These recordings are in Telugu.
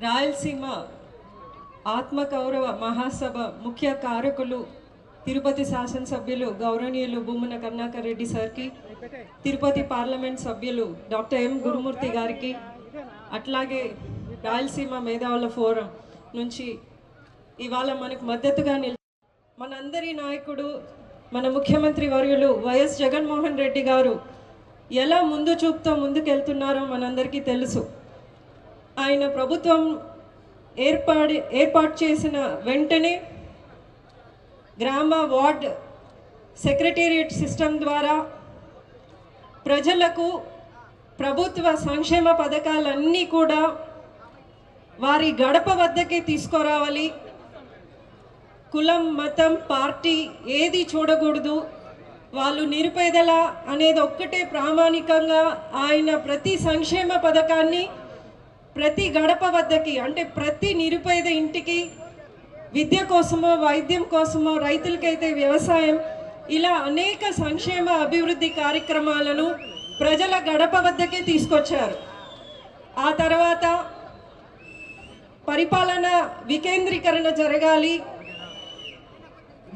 రాయలసీమ ఆత్మగౌరవ మహాసభ ముఖ్య కారకులు తిరుపతి శాసనసభ్యులు గౌరవనీయులు భూమన కరుణాకర్ రెడ్డి సార్కి, తిరుపతి పార్లమెంట్ సభ్యులు డాక్టర్ ఎం గురుమూర్తి గారికి, అట్లాగే రాయలసీమ మేధావుల ఫోరం నుంచి ఇవాళ మనకు మద్దతుగా మనందరి నాయకుడు మన ముఖ్యమంత్రి వర్యులు వైఎస్ జగన్మోహన్ రెడ్డి గారు ఎలా ముందు చూపుతో ముందుకెళ్తున్నారో మనందరికీ తెలుసు. ఆయన ప్రభుత్వం ఏర్పాటు చేసిన వెంటనే గ్రామ వార్డ్ సెక్రటేరియట్ సిస్టమ్ ద్వారా ప్రజలకు ప్రభుత్వ సంక్షేమ పథకాలన్నీ కూడా వారి గడప వద్దకే తీసుకురావాలి. కులం, మతం, పార్టీ ఏది చూడకూడదు. వాళ్ళు నిరుపేదల అనేది ఒక్కటే ప్రామాణికంగా ఆయన ప్రతి సంక్షేమ పథకాన్ని ప్రతి గడప వద్దకి, అంటే ప్రతి నిరుపేద ఇంటికి విద్య కోసమో, వైద్యం కోసమో, రైతులకైతే వ్యవసాయం, ఇలా అనేక సంక్షేమ అభివృద్ధి కార్యక్రమాలను ప్రజల గడప వద్దకే తీసుకొచ్చారు. ఆ తర్వాత పరిపాలన వికేంద్రీకరణ జరగాలి,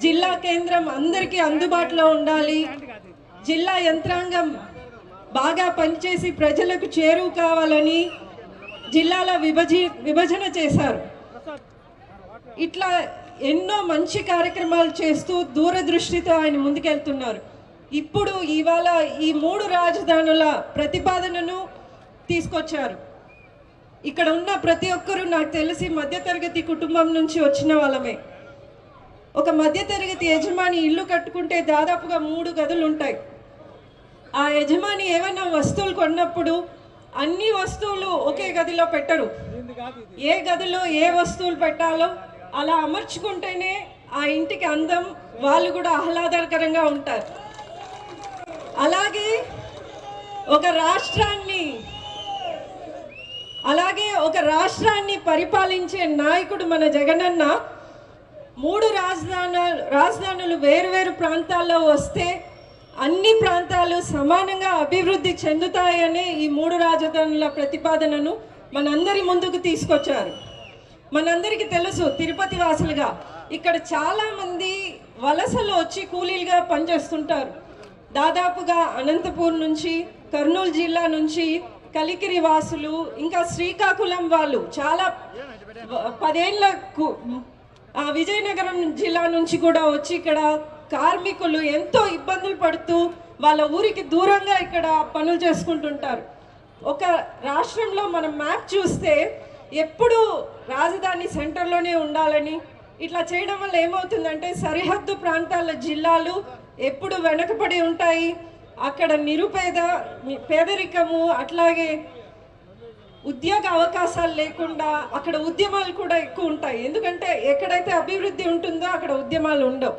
జిల్లా కేంద్రం అందరికీ అందుబాటులో ఉండాలి, జిల్లా యంత్రాంగం బాగా పనిచేసి ప్రజలకు చేరువ కావాలని జిల్లాల విభజన చేశారు. ఇట్లా ఎన్నో మంచి కార్యక్రమాలు చేస్తూ దూరదృష్టితో ఆయన ముందుకెళ్తున్నారు. ఇప్పుడు ఇవాళ ఈ 3 రాజధానుల ప్రతిపాదనను తీసుకొచ్చారు. ఇక్కడ ఉన్న ప్రతి ఒక్కరూ నాకు తెలిసి మధ్యతరగతి కుటుంబం నుంచి వచ్చిన వాళ్ళమే. ఒక మధ్యతరగతి యజమాని ఇల్లు కట్టుకుంటే దాదాపుగా 3 గదులు ఉంటాయి. ఆ యజమాని ఏమైనా వస్తువులు కొన్నప్పుడు అన్ని వస్తువులు ఒకే గదిలో పెట్టరు. ఏ గదిలో ఏ వస్తువులు పెట్టాలో అలా అమర్చుకుంటేనే ఆ ఇంటికి అందం, వాళ్ళు కూడా ఆహ్లాదకరంగా ఉంటారు. అలాగే ఒక రాష్ట్రాన్ని పరిపాలించే నాయకుడు మన జగనన్న 3 రాజధానులు వేరు ప్రాంతాల్లో వస్తే అన్ని ప్రాంతాలు సమానంగా అభివృద్ధి చెందుతాయని ఈ 3 రాజధానుల ప్రతిపాదనను మనందరి ముందుకు తీసుకొచ్చారు. మనందరికీ తెలుసు, తిరుపతి వాసులుగా ఇక్కడ చాలామంది వలసలు వచ్చి కూలీలుగా పనిచేస్తుంటారు. దాదాపుగా అనంతపూర్ నుంచి, కర్నూలు జిల్లా నుంచి, కలికిరి వాసులు, ఇంకా శ్రీకాకుళం వాళ్ళు, చాలా 10 ఏళ్లకు విజయనగరం జిల్లా నుంచి కూడా వచ్చి ఇక్కడ కార్మికులు ఎంతో ఇబ్బందులు పడుతూ వాళ్ళ ఊరికి దూరంగా ఇక్కడ పనులు చేసుకుంటుంటారు. ఒక రాష్ట్రంలో మనం మ్యాప్ చూస్తే ఎప్పుడు రాజధాని సెంటర్లోనే ఉండాలని ఇట్లా చేయడం వల్ల ఏమవుతుందంటే సరిహద్దు ప్రాంతాల జిల్లాలు ఎప్పుడు వెనకబడి ఉంటాయి. అక్కడ పేదరికము, అట్లాగే ఉద్యోగ అవకాశాలు లేకుండా అక్కడ ఉద్యమాలు కూడా ఎక్కువ ఉంటాయి. ఎందుకంటే ఎక్కడైతే అభివృద్ధి ఉంటుందో అక్కడ ఉద్యమాలు ఉండవు.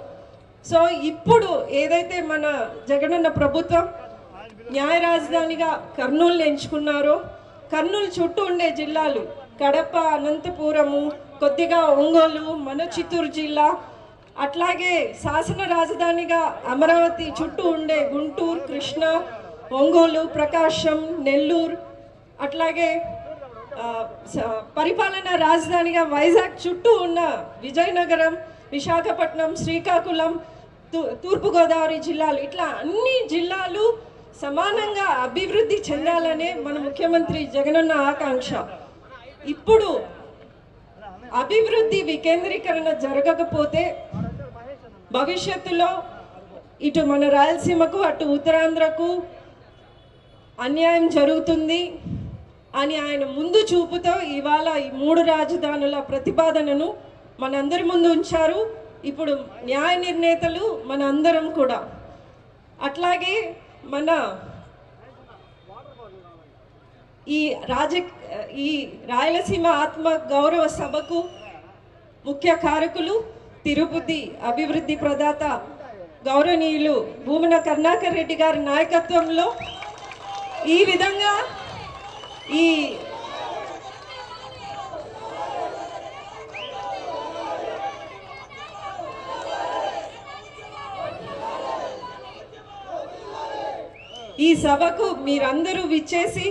సో ఇప్పుడు ఏదైతే మన జగనన్న ప్రభుత్వం న్యాయ రాజధానిగా కర్నూలు ఎంచుకున్నారో, కర్నూలు చుట్టూ ఉండే జిల్లాలు కడప, అనంతపురము, కొద్దిగా ఒంగోలు, మన చిత్తూరు జిల్లా, అట్లాగే శాసన రాజధానిగా అమరావతి చుట్టూ ఉండే గుంటూరు, కృష్ణా, ఒంగోలు, ప్రకాశం, నెల్లూరు, అట్లాగే పరిపాలనా రాజధానిగా వైజాగ్ చుట్టూ ఉన్న విజయనగరం, విశాఖపట్నం, శ్రీకాకుళం, తూర్పుగోదావరి జిల్లాలు, ఇట్లా అన్ని జిల్లాలు సమానంగా అభివృద్ధి చెందాలనే మన ముఖ్యమంత్రి జగనన్న ఆకాంక్ష. ఇప్పుడు అభివృద్ధి వికేంద్రీకరణ జరగకపోతే భవిష్యత్తులో ఇటు మన రాయలసీమకు, అటు ఉత్తరాంధ్రకు అన్యాయం జరుగుతుంది అని ఆయన ముందు చూపుతో ఇవాళ ఈ 3 రాజధానుల ప్రతిపాదనను మనందరి ముందు ఉంచారు. ఇప్పుడు న్యాయ నిర్ణేతలు మన అందరం కూడా. అట్లాగే మన ఈ రాయలసీమ ఆత్మ గౌరవ సభకు ముఖ్య కారకులు తిరుపతి అభివృద్ధి ప్రదాత గౌరవనీయులు భూమన కరుణాకర్ రెడ్డి గారి నాయకత్వంలో ఈ విధంగా ఈ సభకు మీరందరూ విచ్చేసి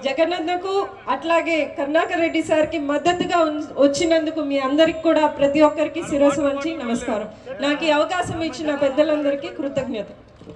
జగనన్నకు అట్లాగే కరుణాకర్ రెడ్డి సార్కి మద్దతుగా వచ్చినందుకు మీ అందరికి కూడా ప్రతి ఒక్కరికి శిరస్సు వంచి నమస్కారం. నాకు ఈ అవకాశం ఇచ్చిన పెద్దలందరికీ కృతజ్ఞత.